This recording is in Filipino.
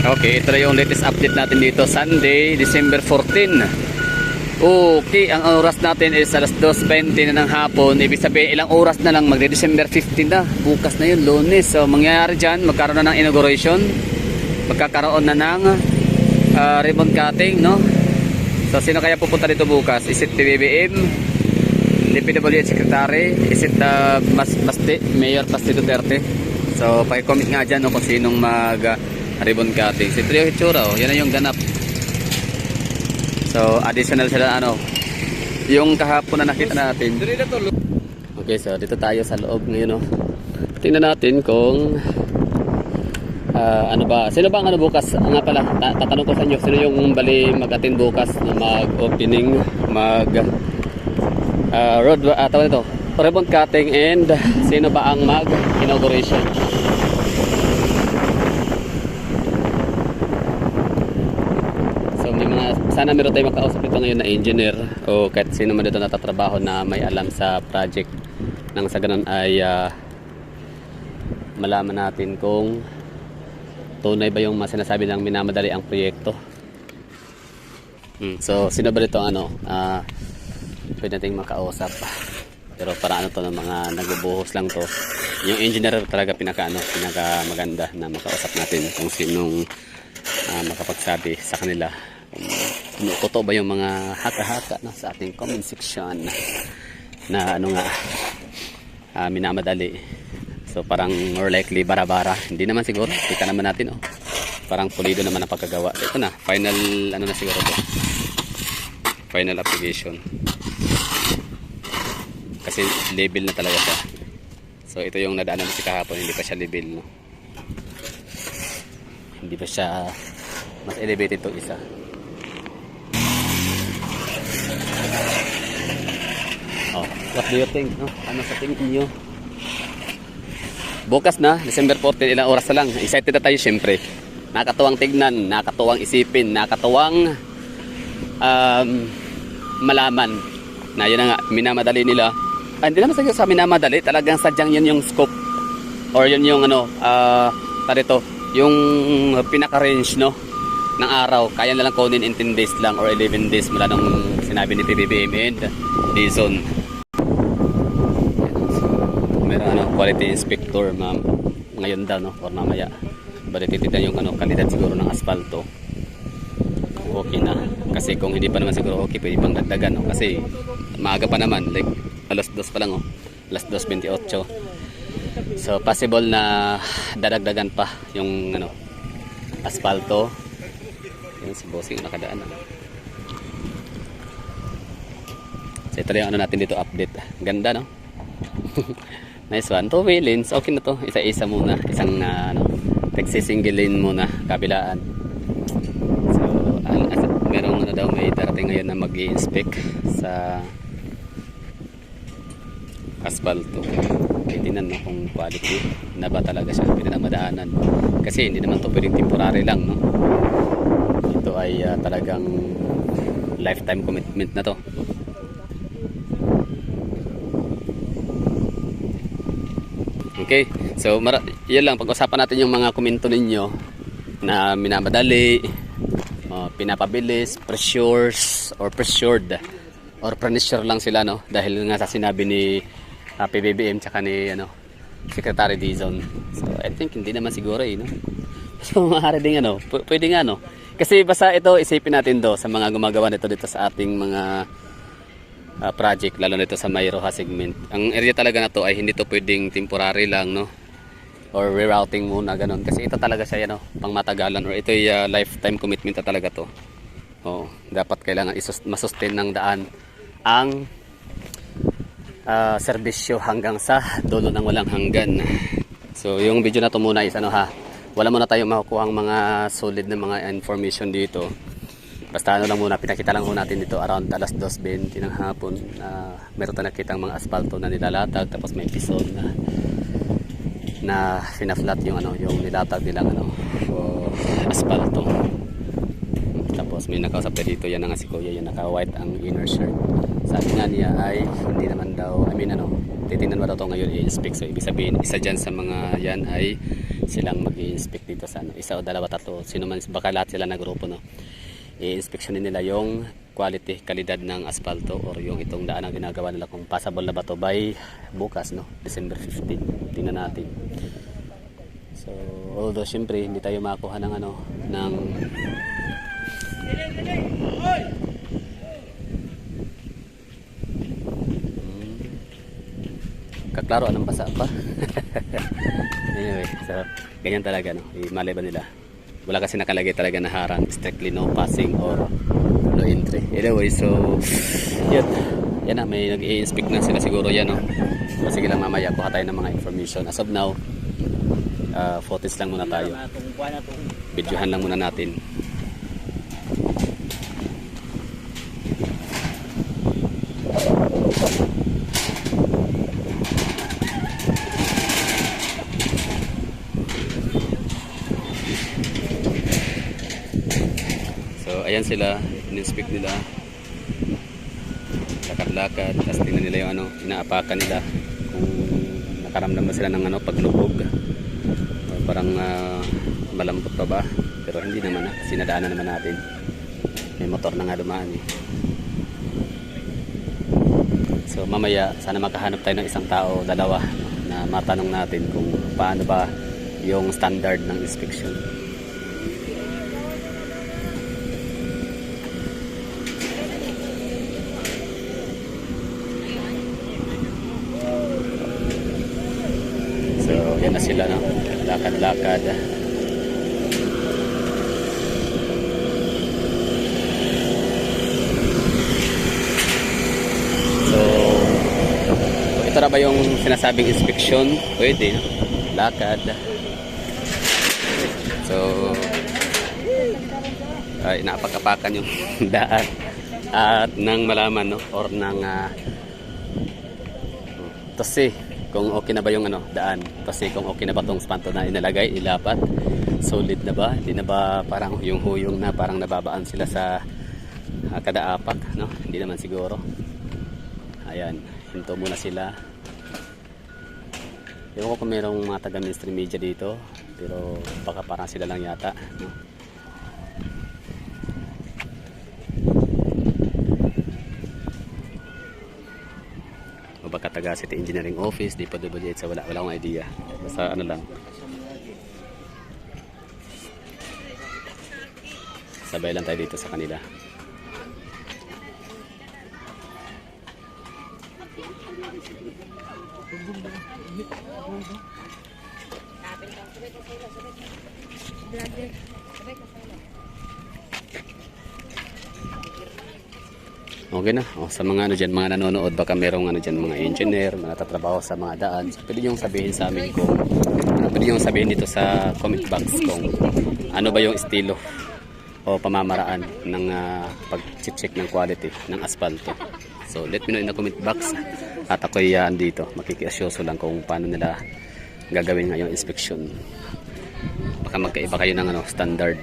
Okay, ito na yung latest update natin dito. Sunday, December 14. Okay, ang oras natin is alas 2:20 na ng hapon. Ibig sabihin, ilang oras na lang magde-December 15 na. Bukas na yun, Lunes. So, mangyayari dyan, magkaroon na ng inauguration. Magkakaroon na ng ribbon cutting, no? So, sino kaya pupunta dito bukas? Is it PBBM? DPWH Secretary? Is it Mayor Basti Duterte? So, paki-comment nga dyan, no, kung sinong ribbon cutting. Si Trio Hitsura, oh, yan na yung ganap. So, additional sila, yung kahapon na nakita natin. Okay, so dito tayo sa loob ngayon, tingnan natin kung sino ba ang bukas? Nga pala, tatanong ko sa inyo, sino yung bali mag-attend bukas na mag-opening, ribbon cutting, and sino ba ang mag-inauguration? Sana meron tayo makausap dito ngayon na engineer o kahit sino man dito natatrabaho na may alam sa project, nang sa ganun ay malaman natin kung tunay ba yung sinasabi ng minamadali ang proyekto. So sino ba dito pwede nating makausap, pero para to ng mga nagbubuhos lang to. Yung engineer talaga pinaka maganda na makausap natin kung sinong makapagsabi sa kanila kung totoo ba yung mga haka-haka sa ating comment section na minamadali. So parang more likely bara-bara, hindi naman siguro, kita naman natin parang pulido naman ang pagkagawa. Ito na, final na siguro to, final application kasi label na talaga siya. So ito yung nadaanan si kahapon, hindi pa siya label, no? Hindi pa siya mas elevated to isa. What do you think? Ano sa tingin niyo? Bukas na, December 14, ilang oras na lang. Excited na tayo syempre. Nakakatuwang tignan, nakakatuwang isipin, nakakatuwang malaman na yun na nga, minamadali nila. Hindi naman sa minamadali, talagang sadyang yun yung scope or yun yung yung pinaka-range, no, ng araw. Kaya na lang kunin in 10 days lang or 11 days mula nung sinabi ni PBBM and Dizon. Quality inspector ngayon daw, no, or mamaya bali titignan yung kalidad siguro ng asfalto. Okay na, kasi kung hindi pa naman siguro okay, pwede pang dagdagan, no? Kasi maaga pa naman, like alas 2 pa lang, alas 2:28. So possible na dadagdagan pa yung asfalto. Yan si bossing nakadaan, so ito yung natin dito update. Ganda, no? Nice one. 2 lanes, okay na to. Isa-isa muna. Isang single lane muna, kabilaan. So, merong daw may darating ngayon na mag-i-inspect sa asfalto. Tingnan mo kung quality na ba talaga siya. Pwede na madaanan. Kasi hindi naman to pwedeng temporary lang, no? Ito ay talagang lifetime commitment na to. Okay, so yan lang, pag-usapan natin yung mga komento ninyo na minamadali, pinapabilis, pressures or pressured or pressure lang sila, no, dahil nga sa sinabi ni PBBM tsaka ni Secretary Dizon. So I think hindi naman siguro no. So maaari din pwede nga, no, kasi basta ito isipin natin sa mga gumagawa nito dito sa ating mga project, lalo nito sa May Roja segment. Ang area talaga na to ay hindi to pwedeng temporary lang, no, or rerouting muna ganon, kasi ito talaga siya pang matagalan, or ito ay lifetime commitment na talaga to. Dapat kailangan masustain ng daan ang serbisyo hanggang sa dulo ng walang hanggan. So yung video na to muna is wala muna tayong makukuha ang mga solid na mga information dito. Basta lang muna, pinakita lang muna natin dito around alas 2:20 ng hapon. Meron tayong nakitang mga asfalto na nilalatag, tapos may piston na fina-flat yung nilatag nilang asfalto. Tapos may nakausap tayo dito, yan nga si Kuya, yung naka-white ang inner shirt. Sabi nga niya ay hindi naman daw, titingnan mo daw ito ngayon i-inspect. So ibig sabihin, isa dyan sa mga yan ay silang mag-i-inspect dito sa ano, isa o dalawa, tatlo, sino man, baka lahat sila na grupo, no, i-inspeksyonin nila yung quality, kalidad ng asfalto or yung itong daan ang ginagawa nila kung passable na ba to by bukas, no, December 15. Tingnan natin. So although syempre hindi tayo makakuha ng ano, ng kaklaro, anong basa pa. Anyway, so ganyan talaga, no, malay ba nila, wala kasi nakalagay talaga na harang, strictly no passing or no entry. Anyway, so yun, yan na, may nag-i-inspect na sila siguro yan, no. So sige lang, mamaya kuha tayo ng mga information. As of now, footage lang muna tayo, videohan lang muna natin. Ayan sila, in-inspect nila, lakad-lakad, tapos tingnan nila yung ano, inaapakan nila kung nakaramdam ba sila ng ano, paglubog o parang malambot pa ba, pero hindi naman, kasi nadaanan naman natin, may motor na nga dumaan eh. So mamaya sana makahanap tayo ng isang tao, dalawa, na matanong natin kung paano ba yung standard ng inspection. Yan na sila, no, lakad-lakad. So ito na ba yung sinasabing inspection? Pwede, no? Lakad. So inaapak-apakan yung daan at nang malaman, no, or nang tasi kung okay na ba yung ano, daan, kasi kung okay na ba tong spanto na inalagay, ilapat, solid na ba, hindi na ba parang yung huyong na parang nababaan sila sa kada apak, no, hindi naman siguro. Ayan, hinto muna sila. Ewan ko kung mayroong mga taga mainstream media dito, pero baka parang sila lang yata, no? O baka taga City Engineering Office, di pa DPWH, sa wala akong idea. Basta ano lang, sabay lang tayo dito sa kanila. Okay na. O, sa mga ano dyan, mga nanonood, baka merong ano dyan, mga engineer, mga natatrabaho sa mga daan. So, pwede nyo sabihin sa amin kung pwede nyo sabihin dito sa comment box kung ano ba yung estilo o pamamaraan ng pag-check ng quality ng asfalto. So let me know in the comment box at ako'y andito, makikiasyoso lang kung paano nila gagawin ngayong inspection. Baka magkaiba kayo ng ano, standard.